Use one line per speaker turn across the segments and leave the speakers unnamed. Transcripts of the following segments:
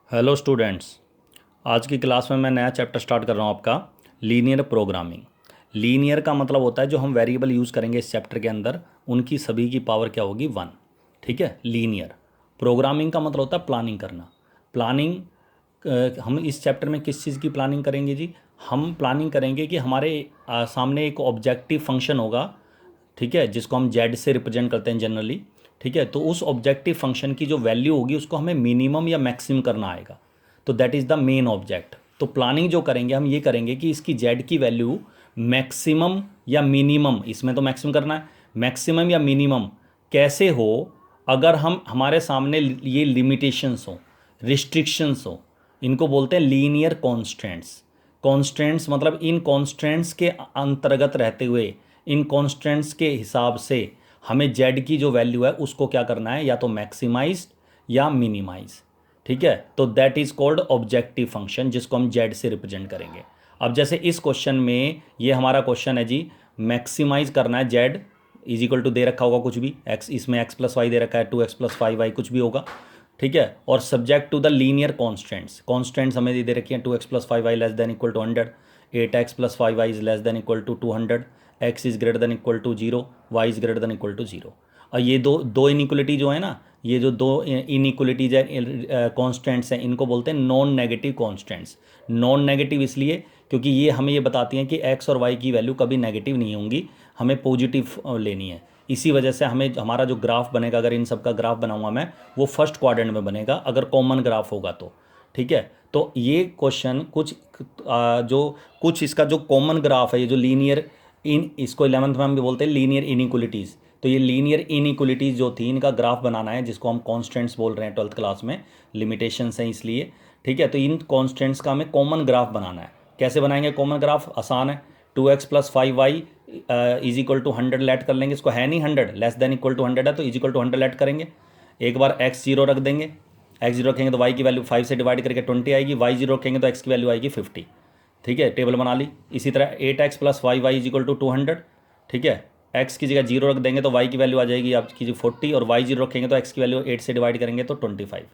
Hello students. आज की class में मैं नया चैप्टर स्टार्ट कर रहा हूँ आपका लीनियर प्रोग्रामिंग। लीनियर का मतलब होता है जो हम वेरिएबल यूज़ करेंगे इस चैप्टर के अंदर उनकी सभी की पावर क्या होगी 1। ठीक है। लीनियर प्रोग्रामिंग का मतलब होता है प्लानिंग करना। प्लानिंग हम इस चैप्टर में किस चीज़ की प्लानिंग करेंगे जी? हम प्लानिंग करेंगे कि हमारे सामने एक ऑब्जेक्टिव फंक्शन होगा। ठीक है, जिसको हम जेड से रिप्रेजेंट करते हैं जनरली। ठीक है, तो उस ऑब्जेक्टिव फंक्शन की जो वैल्यू होगी उसको हमें मिनिमम या मैक्सिमम करना आएगा। तो that is the main object. तो प्लानिंग जो करेंगे हम ये करेंगे कि इसकी जेड की वैल्यू मैक्सिमम या मिनिमम, इसमें तो मैक्सिमम करना है, मैक्सिमम या मिनिमम कैसे हो अगर हम हमारे सामने ये लिमिटेशंस हो, रिस्ट्रिक्शंस हो। इनको बोलते हैं लीनियर कॉन्स्टेंट्स। कॉन्स्टेंट्स मतलब इन कॉन्स्टेंट्स के अंतर्गत रहते हुए, इन कॉन्स्टेंट्स के हिसाब से हमें जेड की जो वैल्यू है उसको क्या करना है, या तो मैक्सिमाइज या मिनिमाइज। ठीक है, तो that is called objective function, जिसको हम जेड से रिप्रेजेंट करेंगे। अब जैसे इस क्वेश्चन में ये हमारा क्वेश्चन है जी, मैक्सिमाइज करना है जेड इज इक्वल टू दे रखा होगा कुछ भी एक्स, इसमें एक्स प्लस वाई दे रखा है, 2x + 5y कुछ भी होगा। ठीक है, और subject to the linear constants. Constants हमें दे रखी हैं 2x + 5y less than equal to 100, 8x + 5y is less than equal to 200, x is greater than equal to 0, y is greater than equal to 0। और ये दो दो inequality जो है ना, ये जो दो इनइक्वलिटीज है, कॉन्स्टेंट्स हैं, इनको बोलते हैं non negative constants. Non negative इसलिए क्योंकि ये हमें ये बताती हैं कि x और y की वैल्यू कभी नेगेटिव नहीं होंगी, हमें पॉजिटिव लेनी है। इसी वजह से हमें हमारा जो ग्राफ बनेगा, अगर इन सब का ग्राफ बनाऊंगा मैं, वो फर्स्ट क्वाड्रेंट में बनेगा अगर कॉमन ग्राफ होगा तो। ठीक है, तो ये क्वेश्चन कुछ जो कुछ इसका जो कॉमन ग्राफ है, ये जो लीनियर इन, इसको 11th में हम भी बोलते हैं लीनियर इनइक्वलिटीज़। तो ये लीनियर इनइक्वलिटीज़ जो थी, इनका ग्राफ बनाना है, जिसको हम कॉन्स्टेंट्स बोल रहे हैं 12th क्लास में, लिमिटेशंस हैं इसलिए। ठीक है, तो इन कॉन्स्टेंट्स का हमें कॉमन ग्राफ बनाना है। कैसे बनाएंगे कॉमन ग्राफ? आसान है, 2x + 5y is equal to 100 late कर लेंगे। इसको है नहीं 100, लेस देन इक्वल टू 100 है, तो इज इक्वल टू 100 लेट करेंगे। एक बार x0 रख देंगे, x0 रखेंगे तो y की वैल्यू 5 से डिवाइड करके 20 आएगी, y0 रखेंगे तो x की वैल्यू आएगी 50। ठीक है, टेबल बना ली। इसी तरह 8x + 5y is equal to 200। ठीक है, x की जगह 0 रख देंगे तो y की वैल्यू आ जाएगी आपकी जो 40, और y0 रखेंगे तो x की वैल्यू 8 से डिवाइड करेंगे तो 25।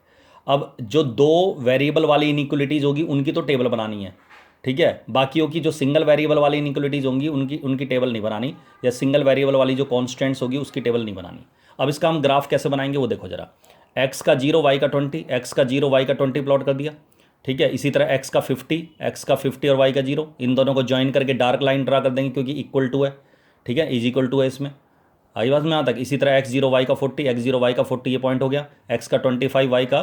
अब जो दो वेरिएबल वाली इनइक्वलिटीज़ होगी उनकी तो टेबल बनानी है। ठीक है, बाकियों की जो सिंगल वेरिएबल वाली इनइक्वलिटीज़ होंगी उनकी उनकी टेबल नहीं बनानी, या सिंगल वेरिएबल वाली जो कॉन्स्टेंट्स होगी उसकी टेबल नहीं बनानी। अब इसका हम ग्राफ कैसे बनाएंगे वो देखो जरा। x का 0 y का 20, x का 0 y का 20 प्लॉट कर दिया। ठीक है, इसी तरह x का 50, x का 50 और y का 0, इन दोनों को ज्वाइन करके डार्क लाइन ड्रा कर देंगे क्योंकि इक्वल टू है। ठीक है, इज इक्वल टू है इसमें, आई बात में यहाँ तक। इसी तरह x0 y का 40, x0 y का 40 ये पॉइंट हो गया, x का 25 y का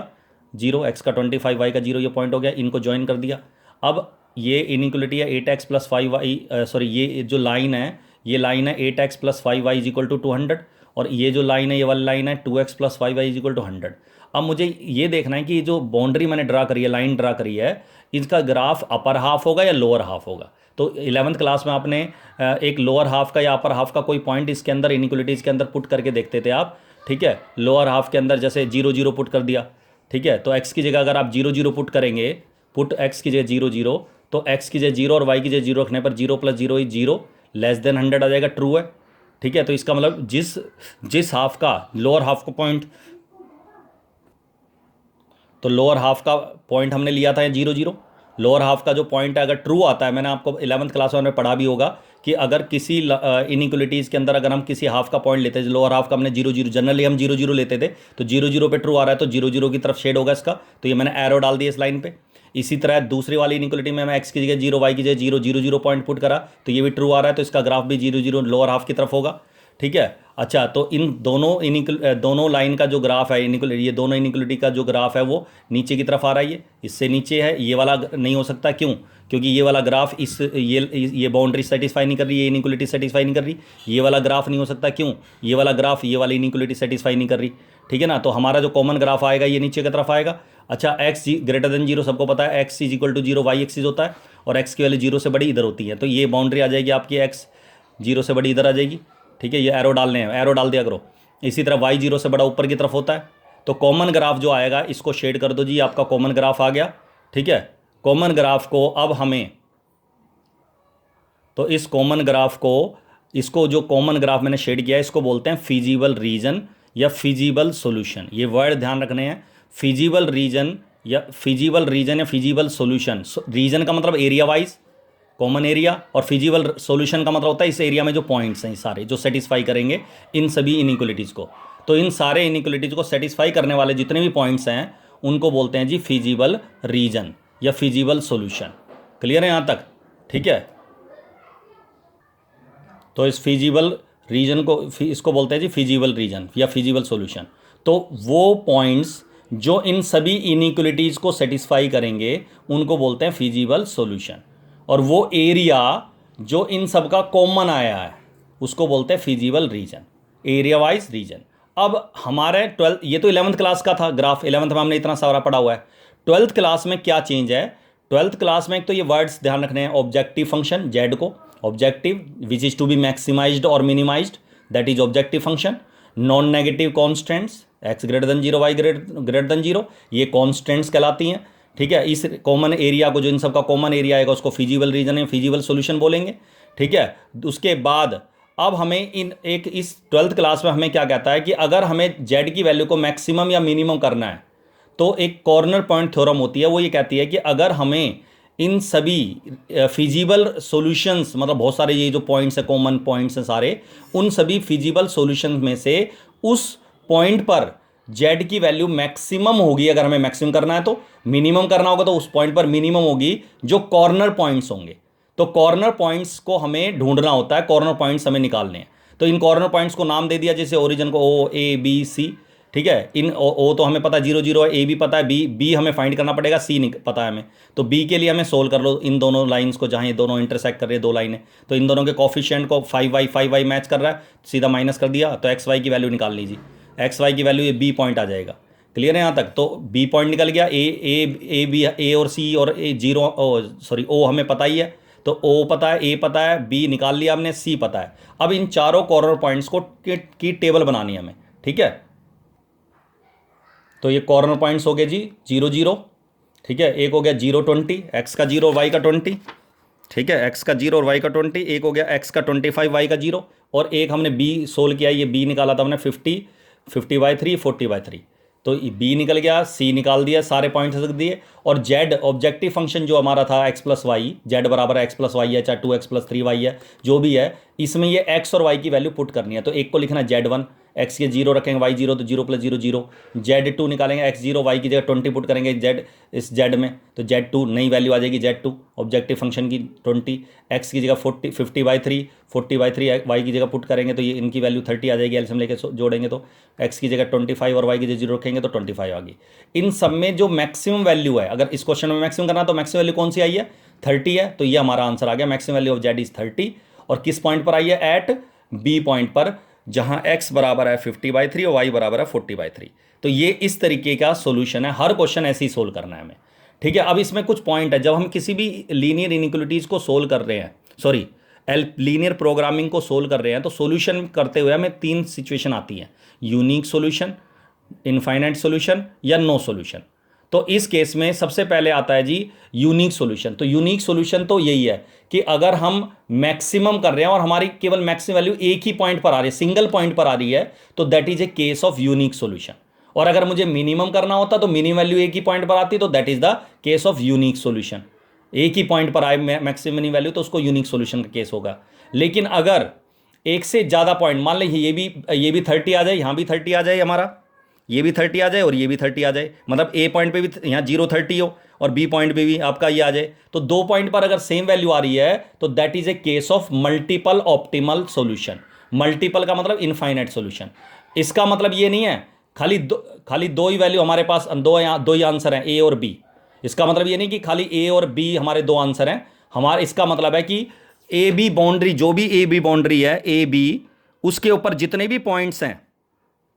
0, x का 25 y का 0 ये पॉइंट हो गया, इनको ज्वाइन कर दिया। अब ये इनइक्वलिटी है 8x + 5y, सॉरी ये जो लाइन है, ये लाइन है 8x + 5y is equal to 200, और ये जो लाइन है, ये वाली लाइन है 2x + 5y is equal to 100। अब मुझे ये देखना है कि जो बाउंड्री मैंने ड्रा करी है, लाइन ड्रा करी है, इसका ग्राफ अपर हाफ होगा या लोअर हाफ होगा। तो 11th क्लास में आपने एक लोअर हाफ का या अपर हाफ का कोई पॉइंट इसके अंदर इनइक्वलिटीज़ के अंदर पुट करके देखते थे आप। ठीक है, लोअर हाफ के अंदर जैसे 0 0 पुट कर दिया। ठीक है, तो x की जगह अगर आप 0 0 पुट करेंगे, पुट x की जगह 0 0, तो x की जगह 0 और y की जगह 0 रखने पर 0 + 0 इज 0, लेस देन 100 आ जाएगा, ट्रू है। ठीक है, तो इसका मतलब जिस जिस हाफ का लोअर हाफ का पॉइंट, तो लोअर हाफ का पॉइंट हमने लिया था 0 0, लोअर हाफ का जो पॉइंट है अगर ट्रू आता है, मैंने आपको 11th क्लास में पढ़ा भी होगा कि अगर किसी इनइक्वलिटीज़ के अंदर अगर हम किसी हाफ का पॉइंट लेते हैं, लोअर हाफ का हमने 0 0, जनरली हम 0 0 लेते थे, तो 0 0 पे ट्रू आ रहा है तो 0 0 की तरफ शेड होगा इसका, तो ये मैंने एरो डाल दिया इस लाइन पे। इसी तरह दूसरी वाली इनइक्वलिटी में मैं x की जगह 0 y की जगह 0 0 0 पॉइंट पुट करा, तो ये भी ट्रू आ रहा है, तो इसका ग्राफ भी 0 0 लोअर हाफ की तरफ होगा। ठीक है, अच्छा, तो इन दोनों लाइन का जो ग्राफ है, इनइक्वलिटी, ये दोनों इनइक्वलिटी का जो ग्राफ है वो नीचे की तरफ आ रहा है, ये इससे नीचे है, ये वाला नहीं हो सकता। क्यों? क्योंकि ये वाला ग्राफ ये बाउंड्री सेटिस्फाई नहीं कर रही, ये इनइक्वलिटी सेटिस्फाई नहीं कर रही। ये वाला ग्राफ नहीं हो सकता, क्यों? ये वाला ग्राफ ये वाली इनइक्वलिटी सेटिस्फाई नहीं कर रही। ठीक है ना, तो हमारा जो कॉमन ग्राफ आएगा ये नीचे की तरफ आएगा। अच्छा, x ग्रेटर देन 0 सबको पता है, x is equal to 0 y axis होता है, और x की वैल्यू 0 से बड़ी इधर होती है, तो ये बाउंड्री आ जाएगी आपकी, x 0 से बड़ी इधर आ जाएगी। ठीक है, ये एरो डालने हैं, एरो डाल दिया करो। इसी तरह y 0 से बड़ा ऊपर की तरफ होता है, तो कॉमन ग्राफ जो आएगा इसको शेड कर दो जी, आपका कॉमन ग्राफ आ गया। ठीक है, कॉमन ग्राफ को अब हमें, तो इस कॉमन ग्राफ को, इसको जो कॉमन ग्राफ मैंने शेड किया है इसको बोलते हैं फिजिबल रीजन या फिजिबल सॉल्यूशन। ये वर्ड ध्यान रखने हैं, फिजिबल रीजन या फिजिबल रीजन या फिजिबल सॉल्यूशन। रीजन का मतलब एरिया वाइज कॉमन एरिया, और फिजिबल सॉल्यूशन का मतलब होता है इस एरिया में जो पॉइंट्स हैं सारे जो सेटिस्फाई करेंगे इन सभी इनइक्वलिटीज़ को। तो इन सारे इनइक्वलिटीज़ को सेटिस्फाई करने वाले जितने भी पॉइंट्स हैं उनको बोलते हैं जी फिजिबल रीजन या फिजिबल सॉल्यूशन। क्लियर है यहाँ तक? ठीक है, तो इस फिजिबल रीजन को इसको बोलते हैं जी फिजिबल रीजन या फिजिबल सॉल्यूशन। तो वो पॉइंट्स जो इन सभी इनइक्वलिटीज़ को सेटिस्फाई करेंगे उनको बोलते हैं फिजिबल सॉल्यूशन, और वो एरिया जो इन सब का कॉमन आया है उसको बोलते हैं feasible region, area wise region. अब हमारे 12th, ये तो 11th क्लास का था ग्राफ, 11th में हमने इतना सारा पढ़ा हुआ है। 12th क्लास में क्या चेंज है? 12th क्लास में एक तो ये वर्ड्स ध्यान रखने हैं, ऑब्जेक्टिव फंक्शन जेड को, objective which is to be maximised और minimised, that is objective function. Non negative constants X greater than zero, Y greater than zero, ये कॉन्स्टेंट्स कहलाती हैं। ठीक है, इस कॉमन एरिया को, जो इन सब का कॉमन एरिया आएगा उसको फिजिबल रीजन या फिजिबल सॉल्यूशन बोलेंगे। ठीक है, उसके बाद अब हमें इस 12th क्लास में हमें क्या कहता है कि अगर हमें जेड की वैल्यू को मैक्सिमम या मिनिमम करना है तो एक कॉर्नर पॉइंट थ्योरम होती है, वो ये कहती है कि अगर हमें इन सभी फिजिबल सॉल्यूशंस, मतलब बहुत सारे ये जो पॉइंट्स है कॉमन पॉइंट्स हैं सारे, उन सभी फिजिबल सॉल्यूशन में से उस पॉइंट पर जेड की वैल्यू मैक्सिमम होगी, अगर हमें मैक्सिमम करना है तो मिनिमम करना होगा तो उस पॉइंट पर मिनिमम होगी जो कॉर्नर पॉइंट्स होंगे। तो कॉर्नर पॉइंट्स को हमें ढूंढना होता है, कॉर्नर पॉइंट्स हमें निकालने हैं। तो इन कॉर्नर पॉइंट्स को नाम दे दिया, जैसे ओरिजिन को ओ ए बी सी। ठीक है, इन ओ तो हमें पता है 0 0 है, ए भी पता है, बी हमें फाइंड करना पड़ेगा, सी नहीं पता है हमें। तो बी के लिए हमें सोल्व कर लो इन दोनों लाइंस को, जहाँ ये दोनों इंटरसेक्ट कर रहे हैं दो लाइनें, तो इन दोनों के कॉफिशिएंट को 5y मैच कर रहा है, सीधा माइनस कर दिया तो एक्स वाई की वैल्यू निकाल लीजिए। एक्स वाई की वैल्यू ये बी पॉइंट आ जाएगा। क्लियर है यहाँ तक? तो बी पॉइंट निकल गया, ए बी, ए और सी और ए जीरो, सॉरी ओ हमें पता ही है, तो ओ पता है, ए पता है, बी निकाल लिया हमने, सी पता है। अब इन चारों कॉर्नर पॉइंट्स को की टेबल बनानी है हमें। ठीक है, तो ये कॉर्नर पॉइंट्स हो गए जी 0 0। ठीक है, एक हो गया 0 20, एक्स का 0 वाई का 20। ठीक है, एक्स का 0 और वाई का 20। एक हो गया एक्स का 25 वाई का 0, और एक हमने बी सोल्व किया, ये बी निकाला था हमने 50/3 40/3। तो बी निकल गया, सी निकाल दिया, सारे पॉइंट्स रख दिए। और जेड ऑब्जेक्टिव फंक्शन जो हमारा था एक्स प्लस वाई, जेड बराबर एक्स प्लस वाई है, चाहे 2x + 3y है, जो भी है, इसमें ये एक्स और वाई की वैल्यू पुट करनी है। तो एक को लिखना है Z1, एक्स के 0 रखेंगे, वाई 0 तो 0 + 0 0। Z2 निकालेंगे, एक्स 0 वाई की जगह 20 पुट करेंगे जेड इस जेड में, तो Z2 नई वैल्यू आ जाएगी, Z2 ऑब्जेक्टिव फंक्शन की 20, एक्स की जगह 50/3, 40/3 वाई की जगह पुट करेंगे तो ये इनकी वैल्यू 30 आ जाएगी, एल्सियम लेके जोड़ेंगे तो एक्स की जगह 25 और वाई की जगह 0 रखेंगे तो 25 आ गई। इन सब में जो मैक्सिमम वैल्यू है, अगर इस क्वेश्चन में मैक्सिमम करना तो मैक्सिमम वैल्यू कौन सी आई है? 30 है, तो ये हमारा आंसर आ गया, maximum value of Z is 30। और किस पॉइंट पर आई है? एट बी पॉइंट पर, जहां x बराबर है 50/3 और y बराबर है 40/3। तो ये इस तरीके का सॉल्यूशन है, हर क्वेश्चन ऐसे ही सोल्व करना है हमें। ठीक है, अब इसमें कुछ पॉइंट है, जब हम किसी भी लीनियर इनइक्वलिटीज को सोल्व कर रहे हैं, सॉरी लीनियर प्रोग्रामिंग को सोल्व कर रहे हैं, तो सॉल्यूशन करते हुए हमें 3 सिचुएशन आती हैं, यूनिक सॉल्यूशन, इनफाइनाइट सॉल्यूशन या नो सॉल्यूशन। तो इस केस में सबसे पहले आता है जी यूनिक सॉल्यूशन। तो यूनिक सॉल्यूशन तो यही है कि अगर हम मैक्सिमम कर रहे हैं और हमारी केवल मैक्सिमम वैल्यू एक ही पॉइंट पर आ रही है, सिंगल पॉइंट पर आ रही है, तो that is a case of unique solution. और अगर मुझे मिनिमम करना होता तो मिनिमम वैल्यू एक ही पॉइंट पर आती, तो that is the case of unique solution. एक ही पॉइंट पर आए मैक्सिमम वैल्यू तो उसको यूनिक सॉल्यूशन का केस होगा। लेकिन अगर एक से ज़्यादा पॉइंट, मान लीजिए ये भी 30 आ जाए, यहाँ भी 30 आ जाए, हमारा ये भी 30 आ जाए और ये भी 30 आ जाए, मतलब ए पॉइंट पे भी यहाँ 0 30 हो और बी पॉइंट पे भी आपका ये आ जाए, तो दो पॉइंट पर अगर सेम वैल्यू आ रही है तो that is a case of multiple optimal solution. Multiple का मतलब इनफाइनाइट सॉल्यूशन। इसका मतलब ये नहीं है खाली दो ही वैल्यू हमारे पास, दो ही आंसर हैं, ए और बी। इसका मतलब ये नहीं कि खाली ए और बी हमारे दो आंसर हैं, हमारे इसका मतलब है कि ए बी बाउंड्री, जो भी ए बी बाउंड्री है, ए बी, उसके ऊपर जितने भी पॉइंट्स हैं,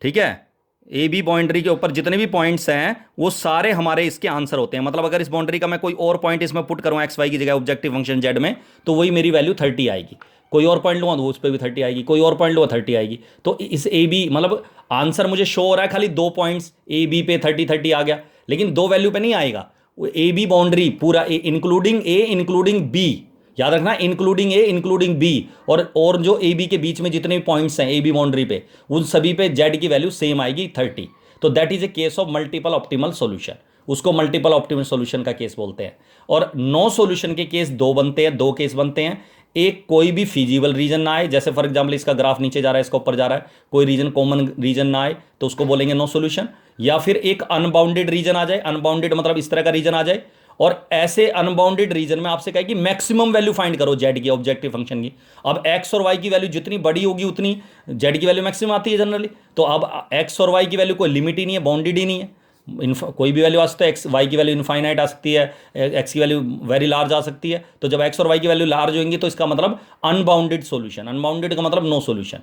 ठीक है, ए बी बाउंड्री के ऊपर जितने भी पॉइंट्स हैं वो सारे हमारे इसके आंसर होते हैं। मतलब अगर इस बाउंड्री का मैं कोई और पॉइंट इसमें पुट करूँ एक्स वाई की जगह ऑब्जेक्टिव फंक्शन जेड में, तो वही मेरी वैल्यू 30 आएगी। कोई और पॉइंट लूँगा तो उस पर भी 30 आएगी, कोई और पॉइंट लूँगा 30 आएगी। तो इस ए बी, मतलब आंसर मुझे शो हो रहा है खाली दो पॉइंट्स ए बी पे 30 आ गया, लेकिन दो वैल्यू पे नहीं आएगा। वो ए बी बाउंड्री पूरा इंक्लूडिंग ए इंक्लूडिंग बी, याद रखना, इंक्लूडिंग ए इंक्लूडिंग बी, और जो ए बी के बीच में जितने भी पॉइंट्स हैं ए बी बाउंड्री पे, उन सभी पे जेड की वैल्यू सेम आएगी 30। तो that is a case of multiple optimal solution. उसको मल्टीपल ऑप्टिमल सॉल्यूशन का केस बोलते हैं। और नो सॉल्यूशन के केस दो बनते हैं, दो केस बनते हैं। एक, कोई भी फिजिबल रीजन ना आए, जैसे फॉर एग्जांपल इसका ग्राफ नीचे जा रहा है, इसका ऊपर जा रहा है, कोई रीजन कॉमन रीजन ना आए तो उसको बोलेंगे नो सॉल्यूशन। या फिर एक अनबाउंडेड रीजन आ जाए, अनबाउंडेड मतलब इस तरह का रीजन आ जाए, और ऐसे अनबाउंडेड रीजन में आपसे कहे कि मैक्सिमम वैल्यू फाइंड करो जेड की, ऑब्जेक्टिव फंक्शन की। अब एक्स और वाई की वैल्यू जितनी बड़ी होगी उतनी जेड की वैल्यू मैक्सिमम आती है जनरली। तो अब एक्स और वाई की वैल्यू कोई लिमिट ही नहीं है, बाउंडेड ही नहीं है, कोई भी वैल्यू आ सकती है। एक्स वाई की वैल्यू इनफाइनाइट आ सकती है, एक्स की वैल्यू वेरी लार्ज आ सकती है। तो जब एक्स और वाई की वैल्यू लार्ज होंगी तो इसका मतलब अनबाउंडेड सॉल्यूशन, अनबाउंडेड का मतलब नो सॉल्यूशन।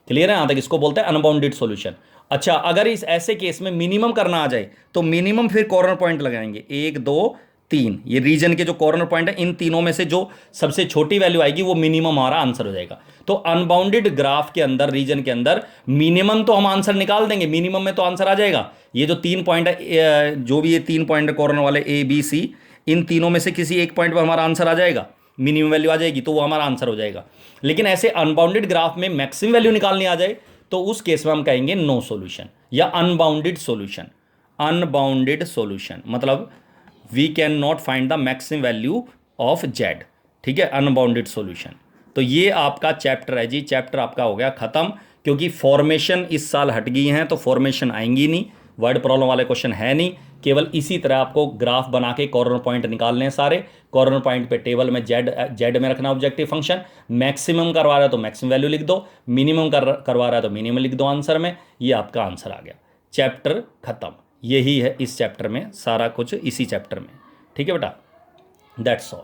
क्लियर है यहां तक? इसको बोलते हैं अनबाउंडेड सॉल्यूशन। अच्छा, अगर इस ऐसे केस में मिनिमम करना आ जाए तो मिनिमम फिर कॉर्नर पॉइंट लगाएंगे, 1 2 3, ये रीजन के जो कॉर्नर पॉइंट है, इन तीनों में से जो सबसे छोटी वैल्यू आएगी वो मिनिमम हमारा आंसर हो जाएगा। तो अनबाउंडेड ग्राफ के अंदर, रीजन के अंदर मिनिमम तो हम आंसर निकाल देंगे, मिनिमम में तो आंसर आ जाएगा। ये जो 3 पॉइंट है, जो भी ये 3 पॉइंट कॉर्नर वाले ए बी सी, इन तीनों में से किसी एक पॉइंट पर हमारा आंसर आ जाएगा, मिनिमम वैल्यू आ जाएगी तो वो हमारा आंसर हो जाएगा। लेकिन ऐसे अनबाउंडेड ग्राफ में मैक्सिमम वैल्यू निकालनी आ जाए तो उस केस में हम कहेंगे नो सॉल्यूशन या अनबाउंडेड सॉल्यूशन। अनबाउंडेड सॉल्यूशन मतलब we can not find the maximum value of z. ठीक है, अनबाउंडेड सॉल्यूशन। तो ये आपका चैप्टर है जी, चैप्टर आपका हो गया खत्म। क्योंकि फॉर्मेशन इस साल हट गई हैं तो फॉर्मेशन आएंगी नहीं, वर्ड प्रॉब्लम वाले क्वेश्चन है नहीं। केवल इसी तरह आपको ग्राफ बना के कॉर्नर पॉइंट निकालने हैं सारे। कॉर्नर पॉइंट पे टेबल में जेड में रखना ऑब्जेक्टिव फंक्शन। मैक्सिमम करवा रहा है तो मैक्सिमम वैल्यू लिख दो, मिनिमम करवा रहा है तो मिनिमम लिख दो आंसर में। ये आपका आंसर आ गया, चैप्टर खत्म। यही है इस चैप्टर में सारा कुछ, इसी चैप्टर में। ठीक है बेटा, दैट्स ऑल।